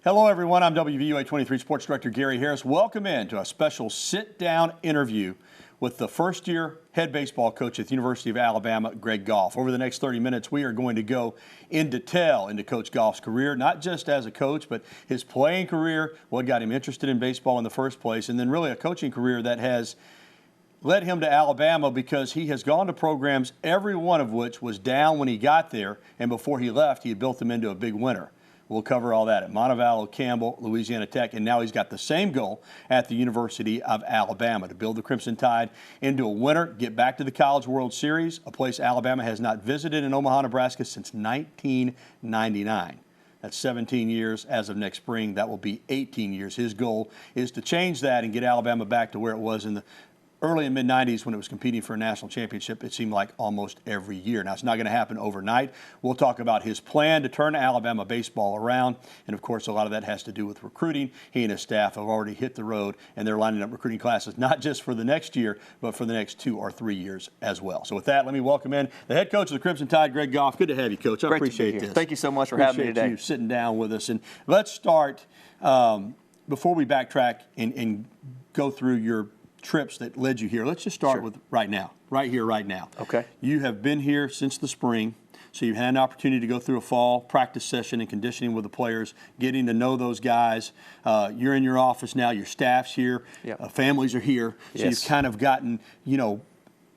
Hello, everyone. I'm Wvua 23 Sports Director Gary Harris. Welcome in to a special sit-down interview with the first-year head baseball coach at the University of Alabama, Greg Goff. Over the next 30 minutes, we are going to go in detail into Coach Goff's career, not just as a coach, but his playing career, what got him interested in baseball in the first place, and then really a coaching career that has led him to Alabama because he has gone to programs, every one of which was down when he got there, and before he left, he had built them into a big winner. We'll cover all that at Montevallo, Campbell, Louisiana Tech, and now he's got the same goal at the University of Alabama to build the Crimson Tide into a winner, get back to the College World Series, a place Alabama has not visited in Omaha, Nebraska since 1999. That's 17 years. As of next spring, that will be 18 years. His goal is to change that and get Alabama back to where it was in the early and mid-90s when it was competing for a national championship. It seemed like almost every year. Now, it's not going to happen overnight. We'll talk about his plan to turn Alabama baseball around, and of course, a lot of that has to do with recruiting. He and his staff have already hit the road, and they're lining up recruiting classes, not just for the next year, but for the next 2 or 3 years as well. So with that, let me welcome in the head coach of the Crimson Tide, Greg Goff. Good to have you, Coach. I appreciate this. Thank you so much for having me today. Appreciate you sitting down with us. And let's start, before we backtrack and go through your trips that led you here. Let's just start with right now, right here, right now. Okay. You have been here since the spring, so you've had an opportunity to go through a fall practice session and conditioning with the players, getting to know those guys. You're in your office now. Your staff's here. Yep. Families are here. So you've kind of gotten,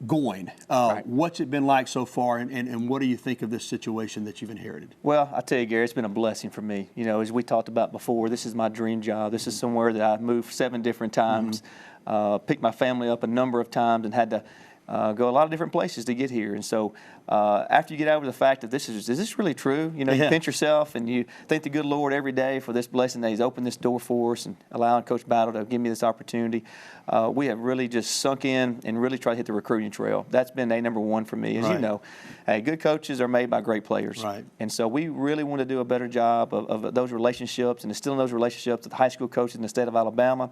going. Right. What's it been like so far, and what do you think of this situation that you've inherited? Well, I tell you, Gary, it's been a blessing for me. You know, as we talked about before, this is my dream job. This is somewhere that I've moved 7 different times. Picked my family up a number of times and had to go a lot of different places to get here. And so after you get over the fact that is this really true? You know, you pinch yourself and you thank the good Lord every day for this blessing that He's opened this door for us and allowing Coach Battle to give me this opportunity. We have really just sunk in and really tried to hit the recruiting trail. That's been number one for me. As you know, good coaches are made by great players. Right. And so we really want to do a better job of those relationships and instilling those relationships with high school coaches in the state of Alabama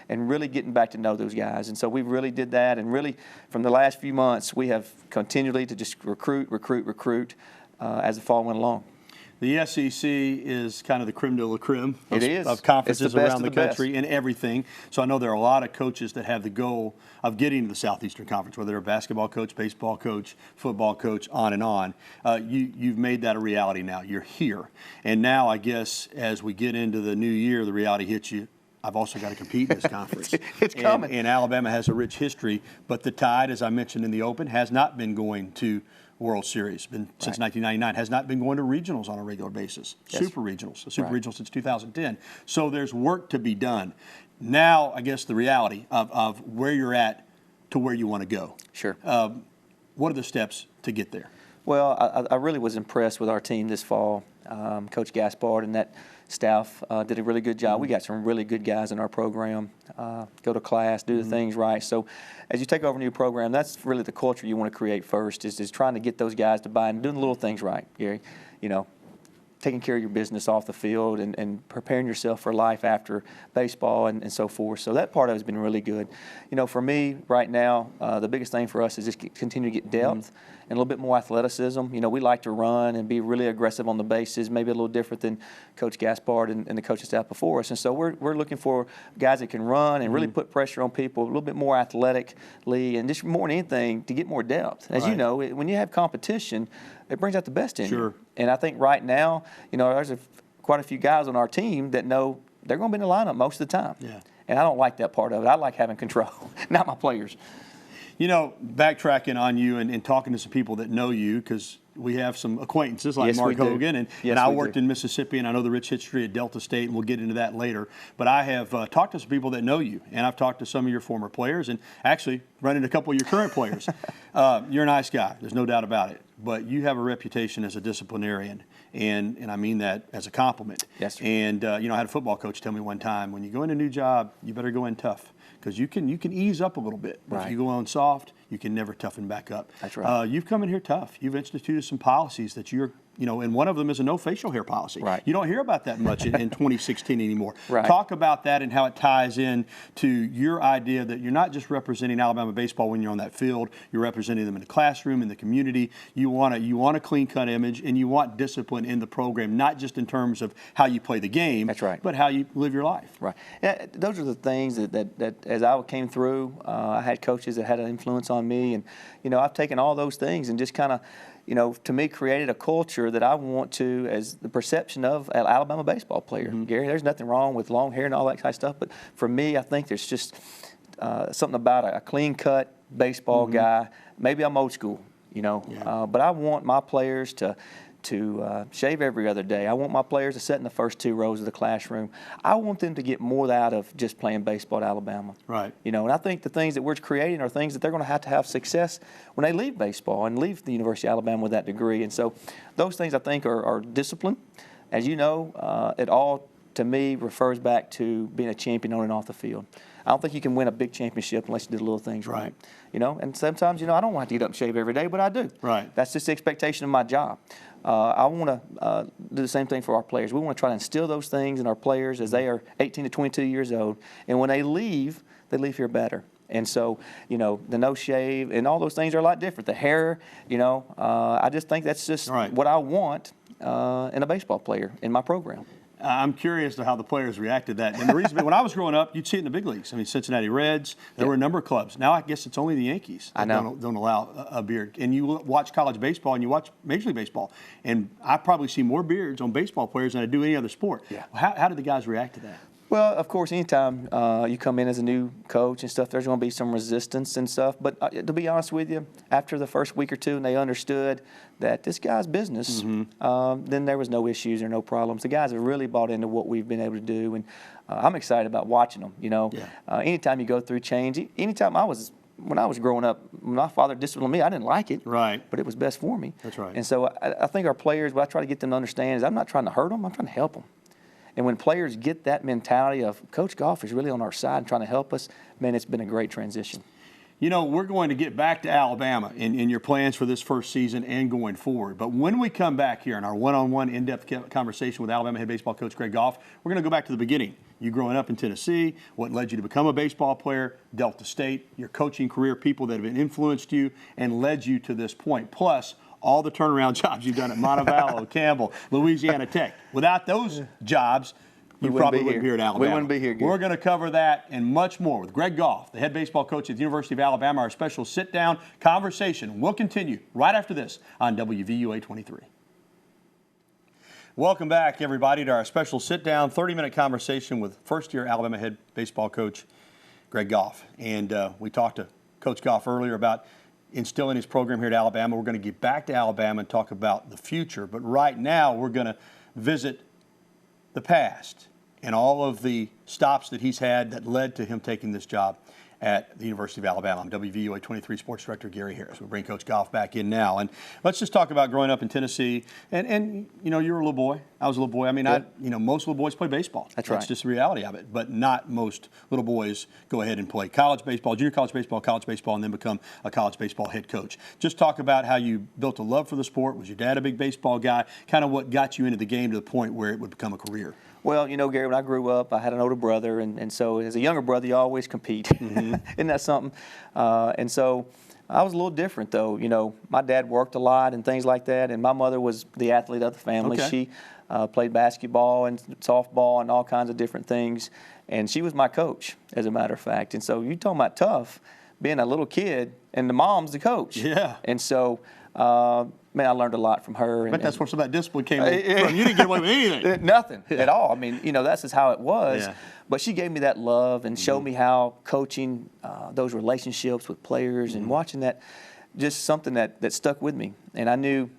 and really getting back to know those guys. And so we really did that. And really, from the last few months, we have continually to just recruit as the fall went along. The SEC is kind of the creme de la creme of conferences around the country and everything. So I know there are a lot of coaches that have the goal of getting to the Southeastern Conference, whether they're a basketball coach, baseball coach, football coach, on and on. You've made that a reality now. You're here. And now I guess as we get into the new year, the reality hits you. I've also got to compete in this conference. It's coming. And Alabama has a rich history, but the Tide, as I mentioned in the open, has not been going to World Series since 1999, has not been going to regionals on a regular basis, super regionals since 2010. So there's work to be done. Now, I guess the reality of where you're at to where you want to go. Sure. What are the steps to get there? Well, I really was impressed with our team this fall. Coach Gaspard and that staff did a really good job. We got some really good guys in our program. Go to class, do the things right. So as you take over a new program, that's really the culture you want to create first, is trying to get those guys to buy and doing the little things right, Gary. You know, taking care of your business off the field and preparing yourself for life after baseball and so forth. So that part of it has been really good. You know, for me right now, the biggest thing for us is just continue to get depth and a little bit more athleticism. You know, we like to run and be really aggressive on the bases, maybe a little different than Coach Gaspard and the coaching staff before us. And so we're looking for guys that can run and really put pressure on people, a little bit more athletically, and just more than anything to get more depth. As you know, when you have competition, it brings out the best in you. And I think right now, you know, there's quite a few guys on our team that know they're going to be in the lineup most of the time. Yeah. And I don't like that part of it. I like having control, not my players. You know, backtracking on you and talking to some people that know you, because we have some acquaintances like Mark Hogan, and I worked in Mississippi, and I know the rich history at Delta State, and we'll get into that later. But I have talked to some people that know you, and I've talked to some of your former players, and actually run into a couple of your current players. You're a nice guy, there's no doubt about it. But you have a reputation as a disciplinarian, and I mean that as a compliment. Yes, sir. And you know, I had a football coach tell me one time, when you go in a new job, you better go in tough, because you can ease up a little bit. But if you go on soft, you can never toughen back up. That's right. You've come in here tough. You've instituted some policies that you're and one of them is a no facial hair policy. Right. You don't hear about that much in 2016 anymore. Right. Talk about that and how it ties in to your idea that you're not just representing Alabama baseball when you're on that field. You're representing them in the classroom, in the community. You want a clean-cut image, and you want discipline in the program, not just in terms of how you play the game, That's right. but how you live your life. Right. Yeah, those are the things that as I came through, I had coaches that had an influence on me, and I've taken all those things and just kind of, to me, created a culture that I want to, as the perception of an Alabama baseball player. Mm-hmm. Gary, there's nothing wrong with long hair and all that kind of stuff, but for me, I think there's just something about a clean-cut baseball Mm-hmm. guy. Maybe I'm old school, but I want my players to shave every other day. I want my players to sit in the first 2 rows of the classroom. I want them to get more out of just playing baseball at Alabama. Right. And I think the things that we're creating are things that they're going to have success when they leave baseball and leave the University of Alabama with that degree. And so those things I think are discipline. As you know, it all, to me, refers back to being a champion on and off the field. I don't think you can win a big championship unless you do the little things right. And sometimes, I don't want to get up and shave every day, but I do. Right. That's just the expectation of my job. I want to do the same thing for our players. We want to try to instill those things in our players as they are 18 to 22 years old. And when they leave here better. And so, the no shave and all those things are a lot different. The hair, I just think that's just what I want in a baseball player in my program. I'm curious to how the players reacted to that. And the reason, when I was growing up, you'd see it in the big leagues. I mean, Cincinnati Reds, there were a number of clubs. Now I guess it's only the Yankees that don't allow a beard. And you watch college baseball and you watch Major League Baseball, and I probably see more beards on baseball players than I do any other sport. Yeah. How did the guys react to that? Well, of course, anytime you come in as a new coach and stuff, there's going to be some resistance and stuff. But to be honest with you, after the first week or two and they understood that this guy's business, then there was no issues or no problems. The guys have really bought into what we've been able to do, and I'm excited about watching them. Anytime you go through change, when I was growing up, when my father disciplined me, I didn't like it. Right. But it was best for me. That's right. And so I think our players, what I try to get them to understand is I'm not trying to hurt them, I'm trying to help them. And when players get that mentality of Coach Goff is really on our side and trying to help us, man, it's been a great transition. We're going to get back to Alabama in your plans for this first season and going forward. But when we come back here in our one-on-one in-depth conversation with Alabama head baseball coach Greg Goff, we're going to go back to the beginning. You growing up in Tennessee, what led you to become a baseball player, Delta State, your coaching career, people that have influenced you and led you to this point, plus all the turnaround jobs you've done at Montevallo, Campbell, Louisiana Tech. Without those jobs, you probably wouldn't be here at Alabama. We wouldn't be here. We're going to cover that and much more with Greg Goff, the head baseball coach at the University of Alabama. Our special sit-down conversation will continue right after this on Wvua 23. Welcome back, everybody, to our special sit-down 30-minute conversation with first-year Alabama head baseball coach Greg Goff. And we talked to Coach Goff earlier about instilling his program here at Alabama. We're going to get back to Alabama and talk about the future. But right now, we're going to visit the past and all of the stops that he's had that led to him taking this job at the University of Alabama. I'm Wvua 23 Sports Director Gary Harris. We'll bring Coach Goff back in now. And let's just talk about growing up in Tennessee. And you were a little boy. I was a little boy. I mean, most little boys play baseball. That's just the reality of it. But not most little boys go ahead and play college baseball, junior college baseball, and then become a college baseball head coach. Just talk about how you built a love for the sport. Was your dad a big baseball guy? Kind of what got you into the game to the point where it would become a career. Well, Gary, when I grew up, I had an older brother, and so as a younger brother, you always compete. Isn't that something? And so I was a little different, though. My dad worked a lot and things like that, and my mother was the athlete of the family. Okay. She played basketball and softball and all kinds of different things, and she was my coach, as a matter of fact. And so you talking about tough, being a little kid, and the mom's the coach. Yeah. And so, man, I learned a lot from her. But that's where some of that discipline came from. You didn't get away with anything. Nothing at all. I mean, that's just how it was. Yeah. But she gave me that love and showed me how coaching those relationships with players and watching that, just something that stuck with me. And I knew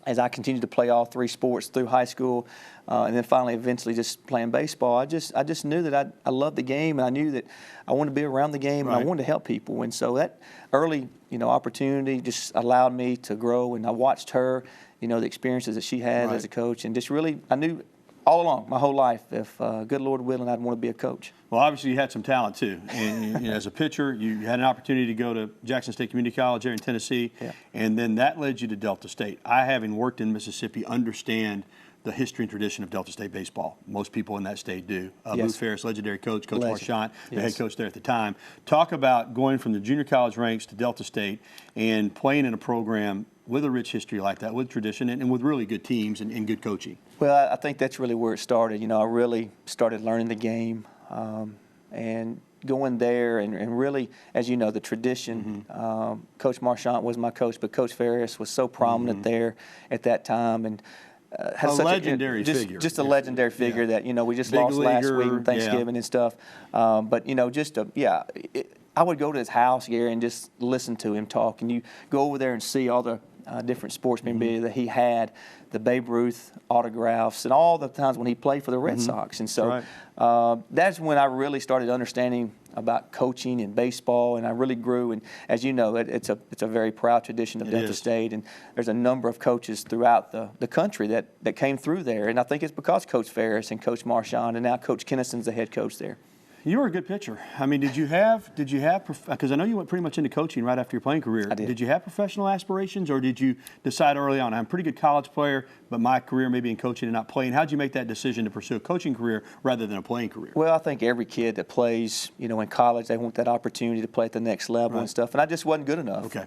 as I continued to play all 3 sports through high school, and then finally eventually just playing baseball, I just knew that I loved the game, and I knew that I wanted to be around the game, and I wanted to help people. And so that early opportunity just allowed me to grow, and I watched her, the experiences that she had as a coach, and just really I knew all along, my whole life, if good Lord willing, I'd want to be a coach. Well, obviously you had some talent too, and you know, as a pitcher, you had an opportunity to go to Jackson State Community College here in Tennessee, and then that led you to Delta State. I, having worked in Mississippi, understand the history and tradition of Delta State baseball. Most people in that state do. Lou Ferris, legendary coach, Coach Marchant, the head coach there at the time. Talk about going from the junior college ranks to Delta State and playing in a program with a rich history like that, with tradition, and with really good teams and good coaching. Well, I think that's really where it started. You know, I really started learning the game and going there and really, as you know, the tradition. Coach Marchant was my coach, but Coach Ferris was so prominent there at that time, and a legendary figure. Just a legendary figure that, you know, we just lost last week on Thanksgiving and stuff. But, you know, I would go to his house, Gary, and just listen to him talk. And you go over there and see all the different sports memorabilia that he had, the Babe Ruth autographs, and all the times when he played for the Red Sox. And so that's when I really started understanding about coaching and baseball, and I really grew. And as you know, it's a very proud tradition of Delta State, and there's a number of coaches throughout the country that came through there. And I think it's because Coach Ferris and Coach Marchant, and now Coach Kennison's the head coach there. You were a good pitcher. I mean, did you have, because I know you went pretty much into coaching right after your playing career. I did. Did you have professional aspirations, or did you decide early on, I'm a pretty good college player, but my career may be in coaching and not playing? How did you make that decision to pursue a coaching career rather than a playing career? Well, I think every kid that plays, you know, in college, they want that opportunity to play at the next level and stuff, and I just wasn't good enough. Okay.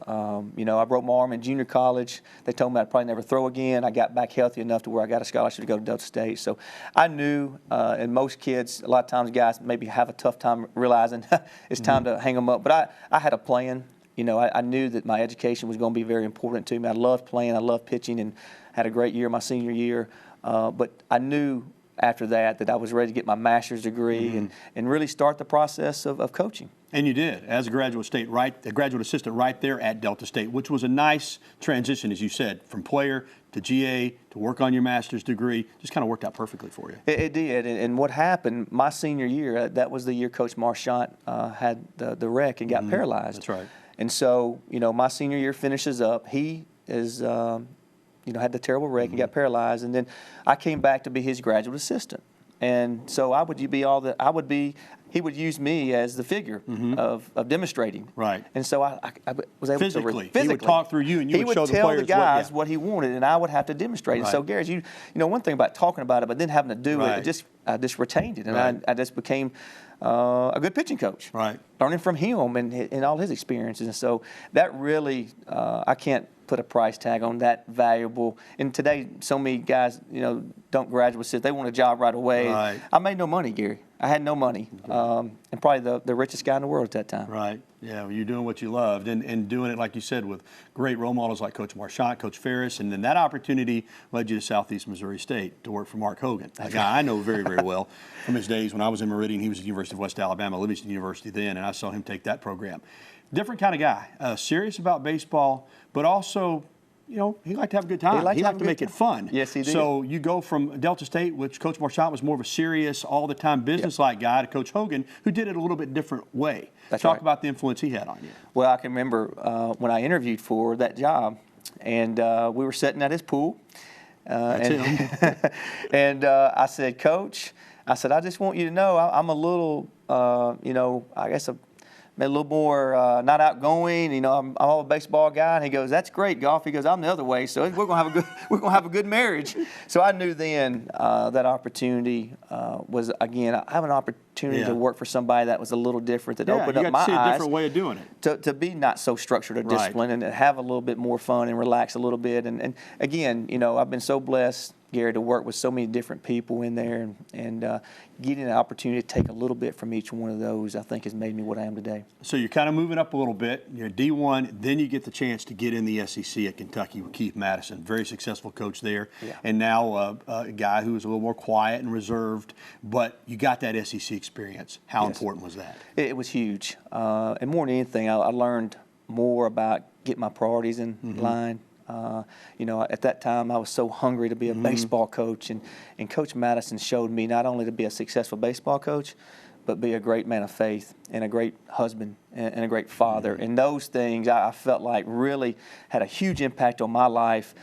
You know, I broke my arm in junior college. They told me I'd probably never throw again. I got back healthy enough to where I got a scholarship to go to Delta State. So I knew, and most kids, a lot of times guys maybe have a tough time realizing it's time to hang them up. But I had a plan. You know, I knew that my education was going to be very important to me. I loved playing. I loved pitching, and had a great year my senior year. But I knew after that I was ready to get my master's degree and really start the process of coaching. And you did, as a graduate assistant right there at Delta State, which was a nice transition, as you said, from player to GA to work on your master's degree. Just kind of worked out perfectly for you. It did. And what happened, my senior year, that was the year Coach Marchant had the wreck and got paralyzed. That's right. And so, you know, my senior year finishes up. He is, you know, had the terrible wreck and got paralyzed. And then I came back to be his graduate assistant. And so he would use me as the figure of demonstrating. Right. And so I was able physically. to He would talk through you, and you would show the players tell the guys what he wanted, and I would have to demonstrate. And so, Gary, you know, one thing about talking about it, but then having to do it, I just retained it, and I just became a good pitching coach. Right. Learning from him and all his experiences. And so that really, I can't put a price tag on that valuable. And today, so many guys, you know, don't graduate assist. They want a job right away. Right. I made no money, Gary. I had no money. And probably the richest guy in the world at that time. Right. Yeah, well, you're doing what you loved and doing it, like you said, with great role models like Coach Marchant, Coach Ferris, and then that opportunity led you to Southeast Missouri State to work for Mark Hogan, a guy I know very, very well from his days when I was in Meridian. He was at the University of West Alabama, Livingston University then, and I saw him take that program. Different kind of guy, serious about baseball, but also, you know, he liked to have a good time. He liked to make it fun. Yes, he did. So you go from Delta State, which Coach Marchant was more of a serious, all-the-time business-like guy, to Coach Hogan, who did it a little bit different way. Talk about the influence he had on you. Well, I can remember when I interviewed for that job, and we were sitting at his pool. And I said, Coach, I just want you to know I'm a little, you know, I guess a little more not outgoing. You know, I'm a baseball guy. And he goes, "That's great, Goff." He goes, "I'm the other way, so we're gonna have a good marriage." So I knew then that opportunity was, again, I have an opportunity to work for somebody that was a little different, that opened up my eyes. You got to see a different way of doing it. To be not so structured or disciplined, and to have a little bit more fun and relax a little bit. And again, you know, I've been so blessed, Gary, to work with so many different people in there, and getting an opportunity to take a little bit from each one of those, I think, has made me what I am today. So you're kind of moving up a little bit. You're D1, then you get the chance to get in the SEC at Kentucky with Keith Madison, very successful coach there, and now a guy who is a little more quiet and reserved, but you got that SEC experience. How important was that? It was huge, and more than anything, I learned more about getting my priorities in line. You know, at that time, I was so hungry to be a baseball coach, and Coach Madison showed me not only to be a successful baseball coach, but be a great man of faith and a great husband and a great father. And those things I felt like really had a huge impact on my life.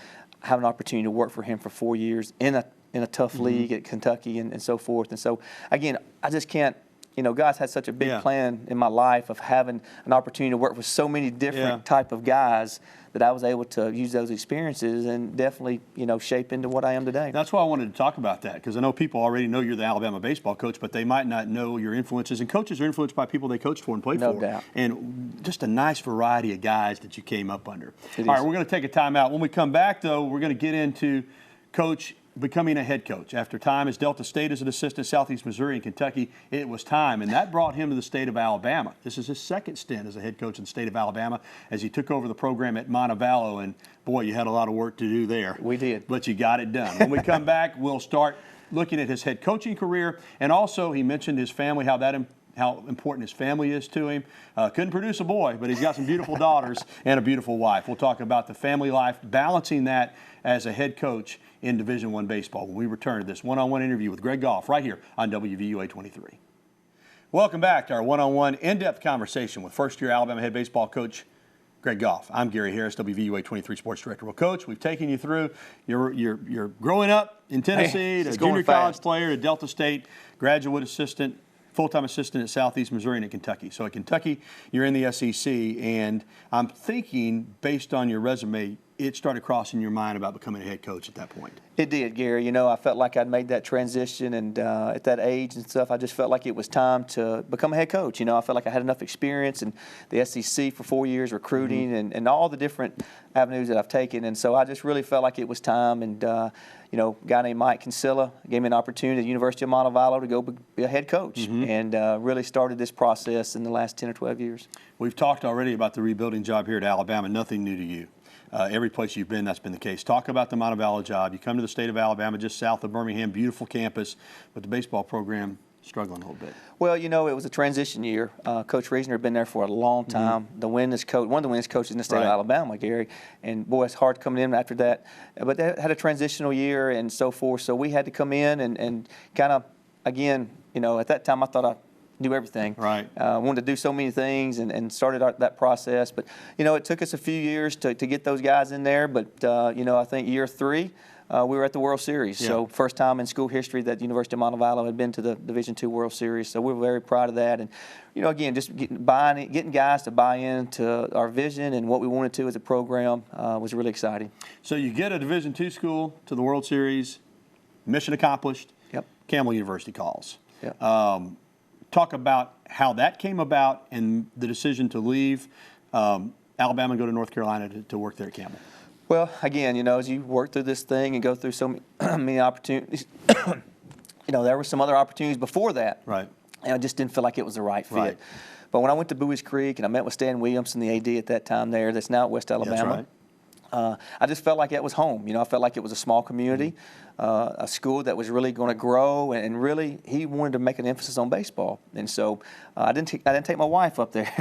Having an opportunity to work for him for 4 years in in a tough league at Kentucky and so forth. And so, again, I just can't, God's had such a big plan in my life of having an opportunity to work with so many different type of guys that I was able to use those experiences and definitely, shape into what I am today. That's why I wanted to talk about that, because I know people already know you're the Alabama baseball coach, but they might not know your influences. And coaches are influenced by people they coached for and played for. No doubt. And just a nice variety of guys that you came up under. It All is. right, we're going to take a timeout. When we come back, though, we're going to get into Coach becoming a head coach. After time as Delta State as an assistant, Southeast Missouri and Kentucky, it was time, and that brought him to the state of Alabama. This is his second stint as a head coach in the state of Alabama as he took over the program at Montevallo, and boy, you had a lot of work to do there. We did. But you got it done. When we come back, we'll start looking at his head coaching career, and also he mentioned his family, how important his family is to him. Couldn't produce a boy, but he's got some beautiful daughters and a beautiful wife. We'll talk about the family life, balancing that as a head coach in Division I baseball when we return to this one-on-one interview with Greg Goff right here on WVUA 23. Welcome back to our one-on-one in-depth conversation with first-year Alabama head baseball coach Greg Goff. I'm Gary Harris, WVUA 23 Sports Director. Well, Coach, we've taken you through your growing up in Tennessee, to junior college player at Delta State, graduate assistant, full-time assistant at Southeast Missouri and at Kentucky. So at Kentucky, you're in the SEC, and I'm thinking, based on your resume, it started crossing your mind about becoming a head coach at that point. It did, Gary. I felt like I'd made that transition, and at that age and stuff, I just felt like it was time to become a head coach. I felt like I had enough experience in the SEC for 4 years, recruiting, and all the different avenues that I've taken. And so I just really felt like it was time. And, a guy named Mike Kinsella gave me an opportunity at the University of Montevallo to go be a head coach, and really started this process in the last 10 or 12 years. We've talked already about the rebuilding job here at Alabama, nothing new to you. Every place you've been, that's been the case. Talk about the Montevallo job. You come to the state of Alabama, just south of Birmingham, beautiful campus, but the baseball program struggling a little bit. Well, it was a transition year. Coach Reasoner had been there for a long time. The winningest coach, one of the winningest coaches in the state of Alabama, Gary. And boy, it's hard coming in after that. But they had a transitional year and so forth. So we had to come in and kind of, again, at that time I thought I knew everything. Right. Wanted to do so many things and started that process. But, it took us a few years to get those guys in there. But, I think year 3, we were at the World Series. Yeah. So first time in school history that the University of Montevallo had been to the Division II World Series. So we were very proud of that. And, again, just getting guys to buy into our vision and what we wanted to as a program was really exciting. So you get a Division II school to the World Series, mission accomplished. Yep. Campbell University calls. Yep. Talk about how that came about and the decision to leave Alabama and go to North Carolina to work there at Campbell. Well, again, as you work through this thing and go through so many opportunities, there were some other opportunities before that. Right. And I just didn't feel like it was the right fit. Right. But when I went to Bowie's Creek and I met with Stan Williamson, the AD at that time that's now at West Alabama. That's right. I just felt like it was home. I felt like it was a small community, a school that was really going to grow, and really he wanted to make an emphasis on baseball. And so I didn't take my wife up there.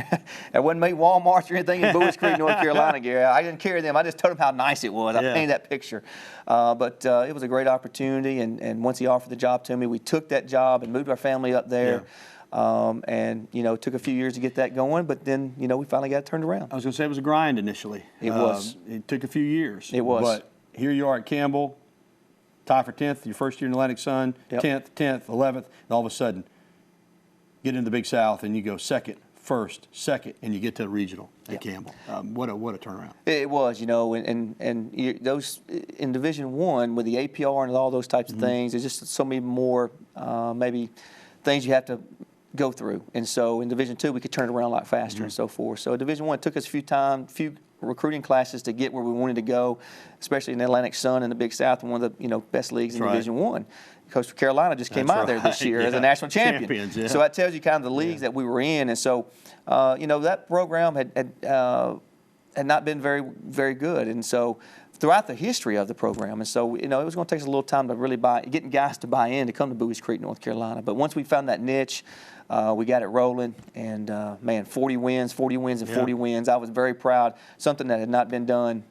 I wasn't make Walmart or anything in Bowie's Creek, North Carolina, Gary. I didn't carry them. I just told them how nice it was. I painted that picture. But it was a great opportunity, and once he offered the job to me, we took that job and moved our family up there. Yeah. And, it took a few years to get that going, but then, we finally got it turned around. I was going to say it was a grind initially. It was. It took a few years. It was. But here you are at Campbell, tie for 10th, your first year in Atlantic Sun, 10th, 11th, and all of a sudden get into the Big South and you go second, first, second, and you get to the regional at Campbell. What a turnaround. It was, and those in Division I with the APR and all those types of things, there's just so many more maybe things you have to go through. And so in Division II, we could turn it around a lot faster and so forth. So Division I took us a few recruiting classes to get where we wanted to go, especially in the Atlantic Sun and the Big South, one of the best leagues in Division I. Coastal Carolina just came out of there this year as a national champion. Champions. So that tells you kind of the leagues that we were in. And so, that program had not been very, very good. And so throughout the history of the program. And so, it was going to take us a little time to really getting guys to buy in to come to Bowie's Creek, North Carolina. But once we found that niche, we got it rolling, and 40 wins, 40 wins, and 40 wins. I was very proud, something that had not been done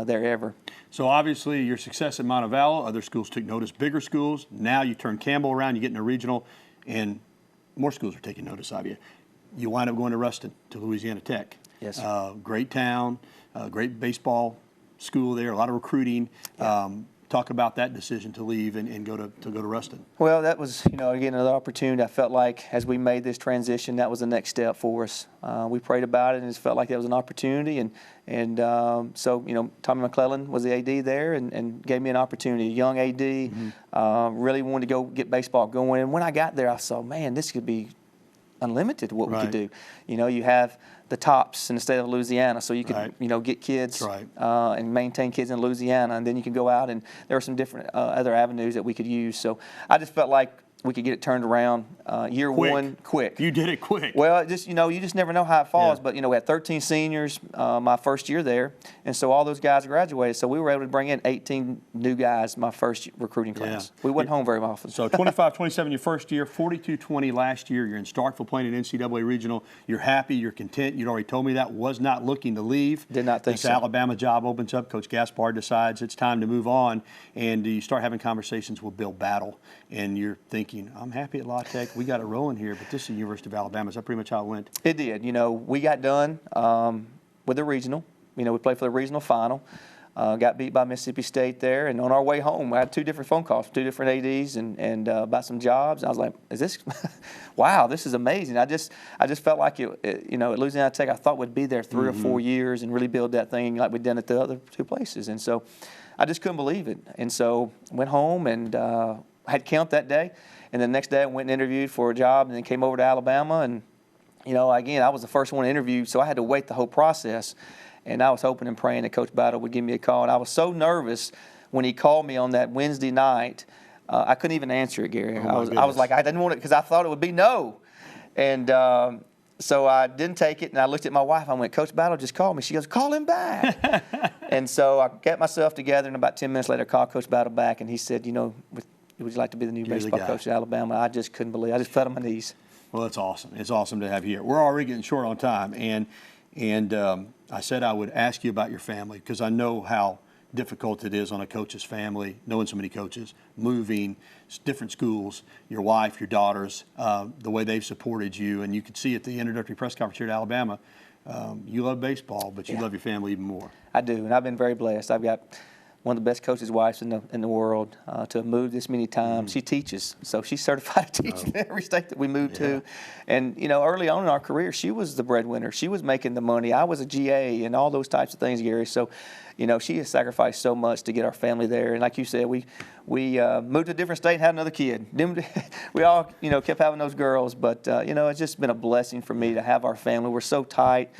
there ever. So obviously your success at Montevallo, other schools took notice, bigger schools. Now you turn Campbell around, you get in a regional, and more schools are taking notice of you. You wind up going to Ruston, to Louisiana Tech. Yes. Great town, great baseball school there, a lot of recruiting. Talk Talk about that decision to leave and go to Ruston. Well, that was, again, another opportunity. I felt like as we made this transition, that was the next step for us. We prayed about it, and it felt like that was an opportunity. And so, Tommy McClellan was the AD there and gave me an opportunity, a young AD, really wanted to go get baseball going. And when I got there, I saw, man, this could be unlimited what we could do. You have the tops in the state of Louisiana, so you could, get kids and maintain kids in Louisiana, and then you can go out, and there are some different other avenues that we could use. So I just felt like we could get it turned around year one quick. You did it quick. Well, just you just never know how it falls. But we had 13 seniors my first year there, and so all those guys graduated. So we were able to bring in 18 new guys my first recruiting class. We went home very often. So 25-27 your first year, 42-20 last year. You're in Starkville playing an NCAA regional. You're happy. You're content. You'd already told me that. Was not looking to leave. Did not think so. This Alabama job opens up. Coach Gaspard decides it's time to move on, and you start having conversations with Bill Battle, and you're thinking, I'm happy at La Tech. We got it rolling here, but this is the University of Alabama. Is that pretty much how it went? It did. We got done with the regional. We played for the regional final. Got beat by Mississippi State there, and on our way home, we had 2 different phone calls from 2 different ADs and about some jobs. I was like, "Is this? Wow, this is amazing!" I just felt like it at Louisiana Tech, I thought we'd be there 3 or 4 years and really build that thing like we'd done at the other 2 places, and so I just couldn't believe it. And so went home and had camp that day, and then the next day I went and interviewed for a job, and then came over to Alabama, and again, I was the first one to interview, so I had to wait the whole process. And I was hoping and praying that Coach Battle would give me a call. And I was so nervous when he called me on that Wednesday night, I couldn't even answer it, Gary. I was like, I didn't want it because I thought it would be no. And so I didn't take it, and I looked at my wife. I went, Coach Battle just called me. She goes, call him back. And so I got myself together, and about 10 minutes later, I called Coach Battle back, and he said, would you like to be the new baseball coach at Alabama? I just couldn't believe it. I just fell on my knees. Well, that's awesome. It's awesome to have you here. We're already getting short on time, and I said I would ask you about your family because I know how difficult it is on a coach's family, knowing so many coaches, moving, different schools, your wife, your daughters, the way they've supported you. And you could see at the introductory press conference here at Alabama, you love baseball, but you love your family even more. I do, and I've been very blessed. I've got one of the best coaches' wives in the world to have moved this many times. She teaches, so she's certified to teach in every state that we moved to. And early on in our career, she was the breadwinner. She was making the money. I was a GA and all those types of things, Gary. So, she has sacrificed so much to get our family there. And like you said, we moved to a different state and had another kid. We all, kept having those girls. But, it's just been a blessing for me to have our family. We're so tight.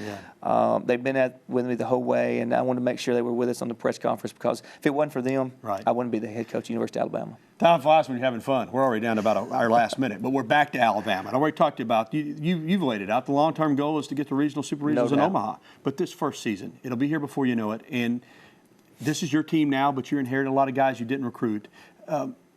They've been with me the whole way, and I wanted to make sure they were with us on the press conference because if it wasn't for them, I wouldn't be the head coach of University of Alabama. Time flies when you're having fun. We're already down to about our last minute, but we're back to Alabama. I already talked to you about, you've laid it out. The long-term goal is to get to regional, super regionals in Omaha. But this first season, it'll be here before you know it. And this is your team now, but you're inheriting a lot of guys you didn't recruit.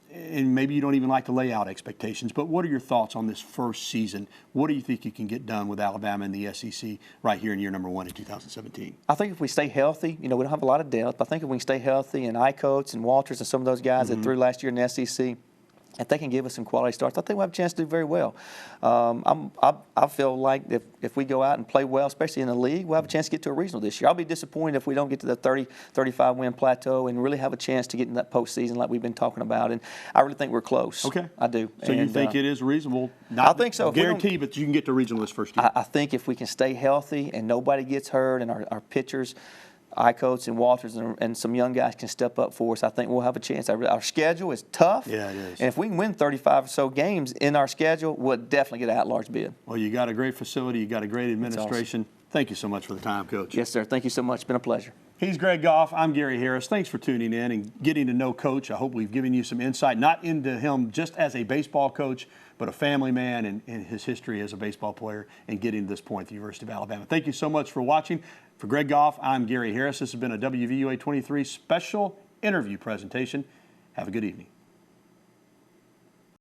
And maybe you don't even like to lay out expectations, but what are your thoughts on this first season? What do you think you can get done with Alabama and the SEC right here in year number 1 in 2017? I think if we stay healthy, we don't have a lot of depth, but I think if we can stay healthy and Icoats and Walters and some of those guys that threw last year in the SEC, if they can give us some quality starts, I think we'll have a chance to do very well. I feel like if we go out and play well, especially in the league, we'll have a chance to get to a regional this year. I'll be disappointed if we don't get to the 30, 35-win plateau and really have a chance to get in that postseason like we've been talking about. And I really think we're close. Okay. I do. So you think it is reasonable? Not I think so. Guarantee, but you can get to regional this first year. I think if we can stay healthy and nobody gets hurt and our pitchers, Icoats and Walters and some young guys can step up for us, I think we'll have a chance. Our schedule is tough. Yeah, it is. And if we can win 35 or so games in our schedule, we'll definitely get an at-large bid. Well, you got a great facility. You got a great administration. Awesome. Thank you so much for the time, Coach. Yes, sir. Thank you so much. It's been a pleasure. He's Greg Goff. I'm Gary Harris. Thanks for tuning in and getting to know Coach. I hope we've given you some insight, not into him just as a baseball coach, but a family man and his history as a baseball player and getting to this point at the University of Alabama. Thank you so much for watching. For Greg Goff, I'm Gary Harris. This has been a WVUA 23 special interview presentation. Have a good evening.